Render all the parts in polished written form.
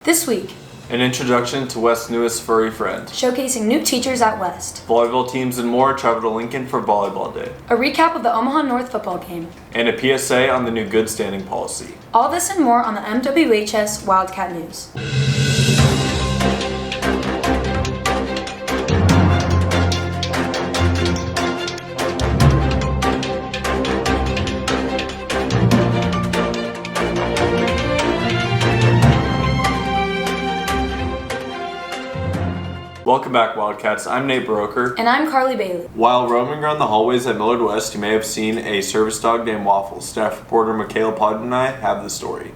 This week, an introduction to West's newest furry friend. Showcasing new teachers at West. Volleyball teams and more travel to Lincoln for Volleyball Day. A recap of the Omaha North football game. And a PSA on the new good standing policy. All this and more on the MWHS Wildcat News. Welcome back, Wildcats. I'm Nate Broker. And I'm Carly Bailey. While roaming around the hallways at Millard West, you may have seen a service dog named Waffles. Staff reporter Michaela Podden and I have the story.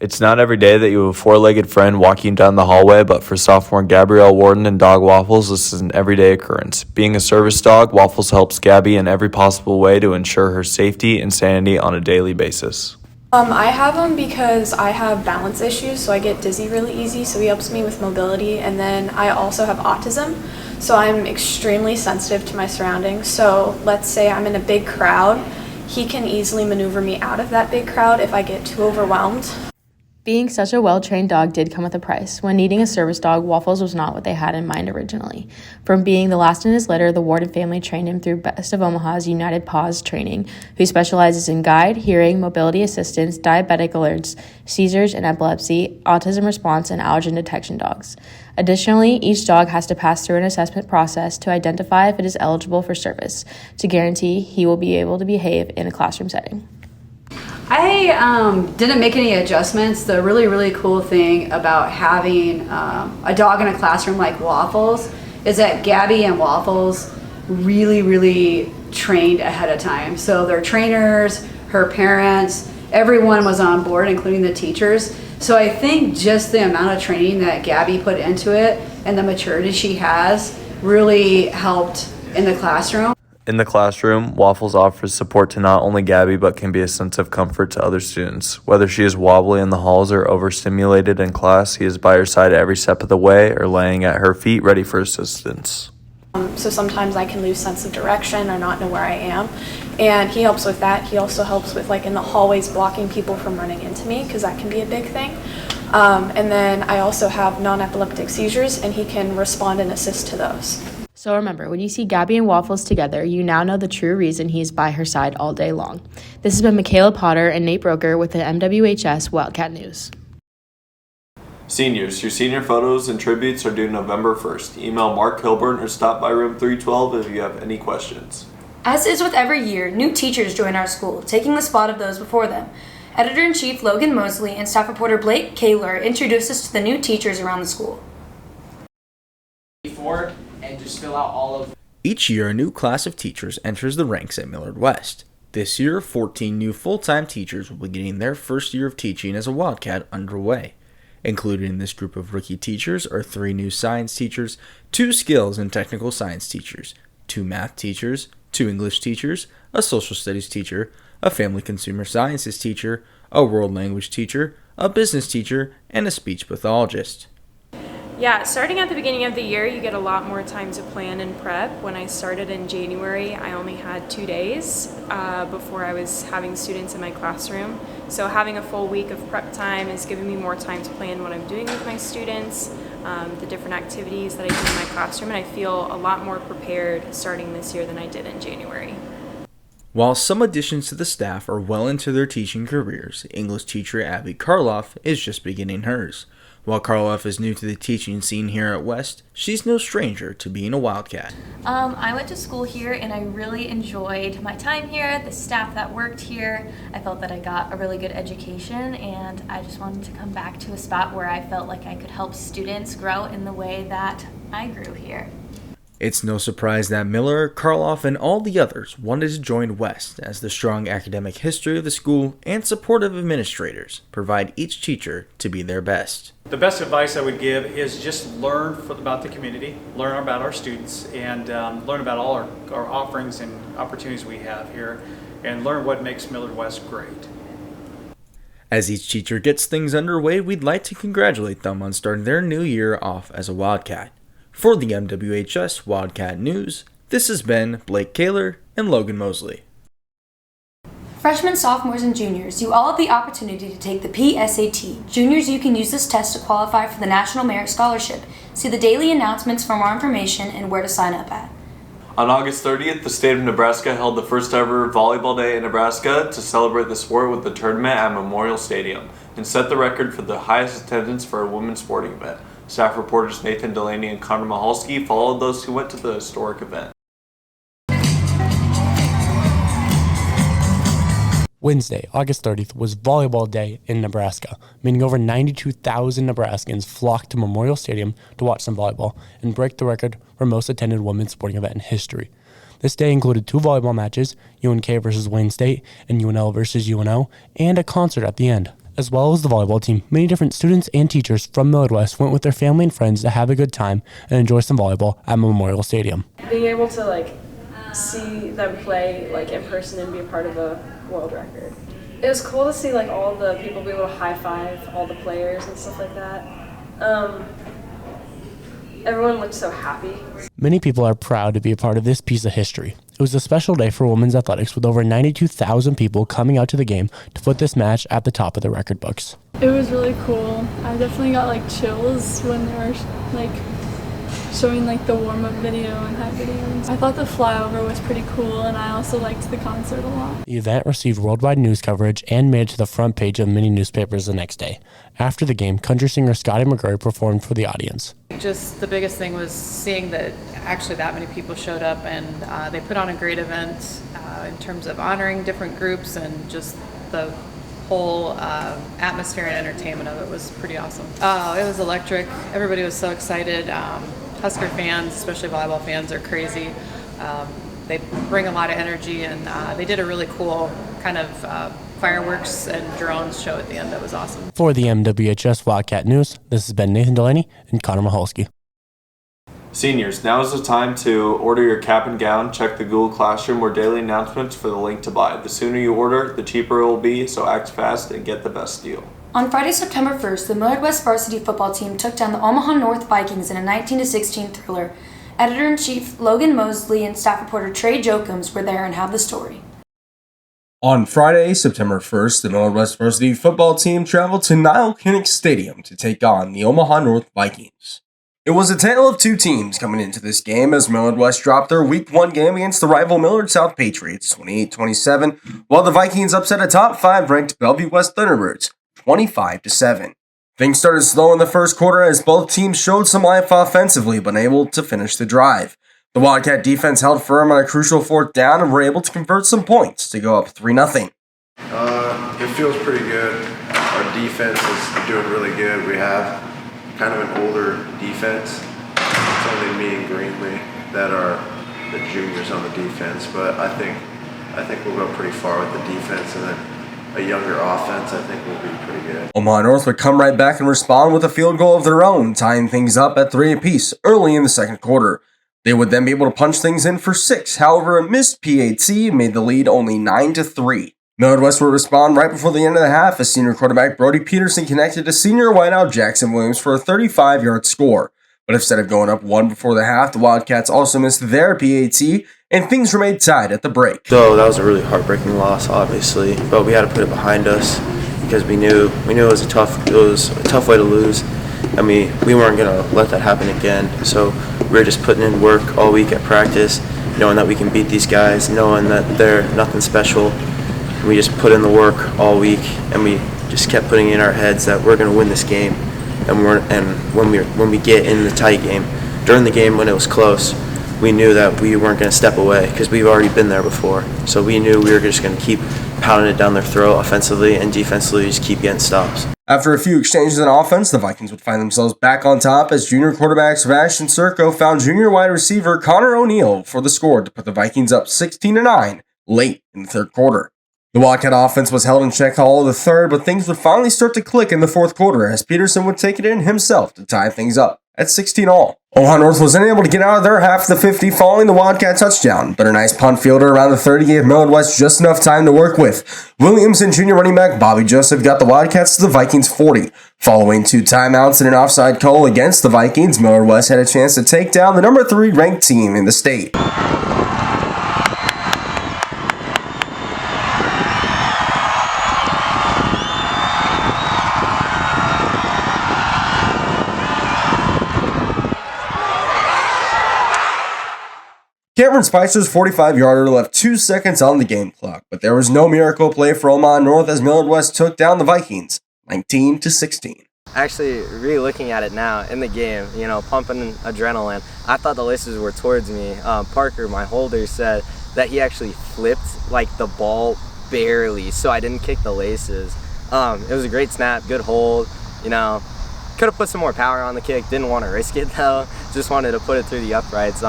It's not every day that you have a four-legged friend walking down the hallway, but for sophomore Gabrielle Warden and dog Waffles, this is an everyday occurrence. Being a service dog, Waffles helps Gabby in every possible way to ensure her safety and sanity on a daily basis. I have him because I have balance issues, so I get dizzy really easy, so he helps me with mobility. And then I also have autism, so I'm extremely sensitive to my surroundings. So let's say I'm in a big crowd, he can easily maneuver me out of that big crowd if I get too overwhelmed. Being such a well-trained dog did come with a price. When needing a service dog, Waffles was not what they had in mind originally. From being the last in his litter, the Warden family trained him through Best of Omaha's United Paws training, who specializes in guide, hearing, mobility assistance, diabetic alerts, seizures and epilepsy, autism response, and allergen detection dogs. Additionally, each dog has to pass through an assessment process to identify if it is eligible for service, to guarantee he will be able to behave in a classroom setting. I didn't make any adjustments. The really cool thing about having a dog in a classroom like Waffles is that Gabby and Waffles really trained ahead of time. So their trainers, her parents, everyone was on board, including the teachers. So I think just the amount of training that Gabby put into it and the maturity she has really helped in the classroom. In the classroom, Waffles offers support to not only Gabby, but can be a sense of comfort to other students. Whether she is wobbly in the halls or overstimulated in class, he is by her side every step of the way or laying at her feet ready for assistance. So sometimes I can lose sense of direction or not know where I am, and he helps with that. He also helps with, like, in the hallways, blocking people from running into me, because that can be a big thing. And then I also have non-epileptic seizures, and he can respond and assist to those. So remember, when you see Gabby and Waffles together, you now know the true reason he is by her side all day long. This has been Michaela Potter and Nate Broker with the MWHS Wildcat News. Seniors, your senior photos and tributes are due November 1st. Email Mark Hilburn or stop by room 312 if you have any questions. As is with every year, new teachers join our school, taking the spot of those before them. Editor-in-Chief Logan Mosley and staff reporter Blake Kaler introduced us to the new teachers around the school. And just fill out all of. Each year, a new class of teachers enters the ranks at Millard West. This year, 14 new full-time teachers will be getting their first year of teaching as a Wildcat underway. Included in this group of rookie teachers are 3 new science teachers, 2 skills and technical science teachers, 2 math teachers, 2 English teachers, a social studies teacher, a family consumer sciences teacher, a world language teacher, a business teacher, and a speech pathologist. Yeah, starting at the beginning of the year, you get a lot more time to plan and prep. When I started in January, I only had 2 days before I was having students in my classroom. So having a full week of prep time is giving me more time to plan what I'm doing with my students, the different activities that I do in my classroom, and I feel a lot more prepared starting this year than I did in January. While some additions to the staff are well into their teaching careers, English teacher Abby Karloff is just beginning hers. While Karloff is new to the teaching scene here at West, she's no stranger to being a Wildcat. I went to school here and I really enjoyed my time here, the staff that worked here. I felt that I got a really good education, and I just wanted to come back to a spot where I felt like I could help students grow in the way that I grew here. It's no surprise that Miller, Karloff, and all the others wanted to join West, as the strong academic history of the school and supportive administrators provide each teacher to be their best. The best advice I would give is just learn about the community, learn about our students, and learn about all our offerings and opportunities we have here, and learn what makes Millard West great. As each teacher gets things underway, we'd like to congratulate them on starting their new year off as a Wildcat. For the MWHS Wildcat News, this has been Blake Kaler and Logan Mosley. Freshmen, sophomores, and juniors, you all have the opportunity to take the PSAT. Juniors, you can use this test to qualify for the National Merit Scholarship. See the daily announcements for more information and where to sign up at. On August 30th, the state of Nebraska held the first ever volleyball day in Nebraska to celebrate the sport with the tournament at Memorial Stadium and set the record for the highest attendance for a women's sporting event. Staff reporters Nathan Delaney and Connor Mahalski followed those who went to the historic event. Wednesday, August 30th, was Volleyball Day in Nebraska, meaning over 92,000 Nebraskans flocked to Memorial Stadium to watch some volleyball and break the record for most attended women's sporting event in history. This day included 2 volleyball matches, UNK versus Wayne State and UNL versus UNO, and a concert at the end. As well as the volleyball team, many different students and teachers from Millard West went with their family and friends to have a good time and enjoy some volleyball at Memorial Stadium. Being able to see them play in person and be a part of a world record. It was cool to see all the people be able to high five all the players and stuff like that. Everyone looked so happy. Many people are proud to be a part of this piece of history. It was a special day for women's athletics with over 92,000 people coming out to the game to put this match at the top of the record books. It was really cool. I definitely got chills when they were showing the warm-up video and hype videos. I thought the flyover was pretty cool, and I also liked the concert a lot. The event received worldwide news coverage and made it to the front page of many newspapers the next day. After the game, country singer Scotty McGurry performed for the audience. Just the biggest thing was seeing that actually that many people showed up, and they put on a great event in terms of honoring different groups, and just the whole atmosphere and entertainment of it was pretty awesome. It was electric. Everybody was so excited. Husker fans, especially volleyball fans, are crazy. They bring a lot of energy, and they did a really cool kind of fireworks and drones show at the end that was awesome. For the MWHS Wildcat News, this has been Nathan Delaney and Connor Mahalski. Seniors, now is the time to order your cap and gown. Check the Google Classroom or daily announcements for the link to buy. The sooner you order, the cheaper it will be, so act fast and get the best deal. On Friday, September 1st, the Millard West varsity football team took down the Omaha North Vikings in a 19-16 thriller. Editor-in-Chief Logan Mosley and staff reporter Trey Jokums were there and have the story. On Friday, September 1st, the Millard West varsity football team traveled to Niall Kinnick Stadium to take on the Omaha North Vikings. It was a tale of two teams coming into this game as Millard West dropped their Week 1 game against the rival Millard South Patriots 28-27, while the Vikings upset a top 5 ranked Bellevue West Thunderbirds 25-7. Things started slow in the first quarter as both teams showed some life offensively but unable to finish the drive. The Wildcat defense held firm on a crucial 4th down and were able to convert some points to go up 3-0. It feels pretty good. Our defense is doing really good. We have kind of an older defense. It's only me and Greenlee that are the juniors on the defense, but I think we'll go pretty far with the defense, and then a younger offense I think will be pretty good. Omaha North would come right back and respond with a field goal of their own, tying things up at 3 apiece early in the second quarter. They would then be able to punch things in for 6, however a missed PAT made the lead only 9-3. Millard West would respond right before the end of the half as senior quarterback Brody Peterson connected to senior wideout Jackson Williams for a 35-yard score. But instead of going up 1 before the half, the Wildcats also missed their PAT, and things remained tied at the break. So that was a really heartbreaking loss, obviously, but we had to put it behind us because we knew it was a tough way to lose. I mean, we weren't gonna let that happen again. So we were just putting in work all week at practice, knowing that we can beat these guys, knowing that they're nothing special. We just put in the work all week, and we just kept putting in our heads that we're gonna win this game. And when we get in the tight game, during the game when it was close, we knew that we weren't going to step away because we've already been there before. So we knew we were just going to keep pounding it down their throat offensively and defensively, just keep getting stops. After a few exchanges on offense, the Vikings would find themselves back on top as junior quarterback Sebastian Serco found junior wide receiver Connor O'Neill for the score to put the Vikings up 16-9 late in the third quarter. The Wildcat offense was held in check all of the third, but things would finally start to click in the fourth quarter as Peterson would take it in himself to tie things up at 16-all. Omaha North was unable to get out of their half of the 50 following the Wildcat touchdown, but a nice punt fielder around the 30 gave Millard West just enough time to work with. Williams and junior running back Bobby Joseph got the Wildcats to the Vikings 40. Following 2 timeouts and an offside call against the Vikings, Millard West had a chance to take down the number 3 ranked team in the state. Cameron Spicer's 45-yarder left 2 seconds on the game clock, but there was no miracle play for Omaha North as Millard West took down the Vikings 19-16. Actually, re-looking at it now in the game, pumping adrenaline, I thought the laces were towards me. Parker, my holder, said that he actually flipped the ball barely, so I didn't kick the laces. It was a great snap, good hold, could have put some more power on the kick, didn't want to risk it though, just wanted to put it through the uprights.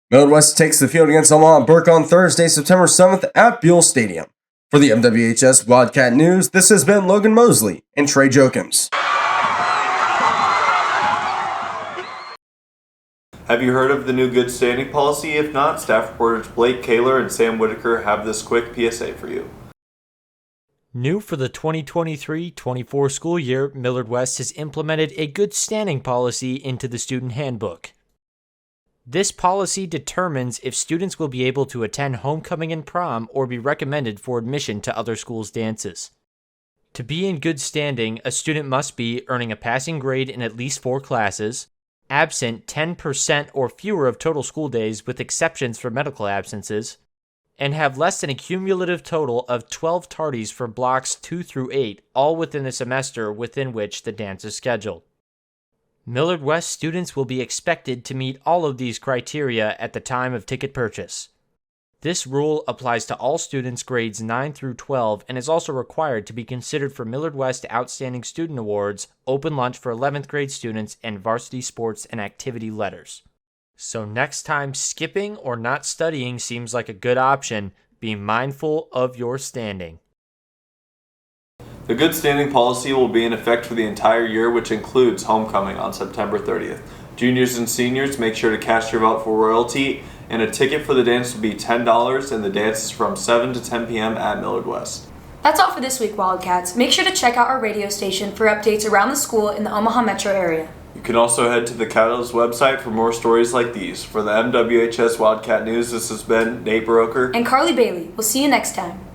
Millard West takes the field against Omaha Burke on Thursday, September 7th at Buell Stadium. For the MWHS Wildcat News, this has been Logan Mosley and Trey Jokums. Have you heard of the new good standing policy? If not, staff reporters Blake Kaler and Sam Whitaker have this quick PSA for you. New for the 2023-24 school year, Millard West has implemented a good standing policy into the student handbook. This policy determines if students will be able to attend homecoming and prom or be recommended for admission to other schools' dances. To be in good standing, a student must be earning a passing grade in at least 4 classes, absent 10% or fewer of total school days with exceptions for medical absences, and have less than a cumulative total of 12 tardies for blocks 2 through 8, all within the semester within which the dance is scheduled. Millard West students will be expected to meet all of these criteria at the time of ticket purchase. This rule applies to all students grades 9 through 12 and is also required to be considered for Millard West Outstanding Student Awards, open lunch for 11th grade students, and varsity sports and activity letters. So next time skipping or not studying seems like a good option, be mindful of your standing. The good standing policy will be in effect for the entire year, which includes homecoming on September 30th. Juniors and seniors, make sure to cast your vote for royalty, and a ticket for the dance will be $10, and the dance is from 7 to 10 p.m. at Millard West. That's all for this week, Wildcats. Make sure to check out our radio station for updates around the school in the Omaha metro area. You can also head to the Catalyst website for more stories like these. For the MWHS Wildcat News, this has been Nate Broker and Carly Bailey. We'll see you next time.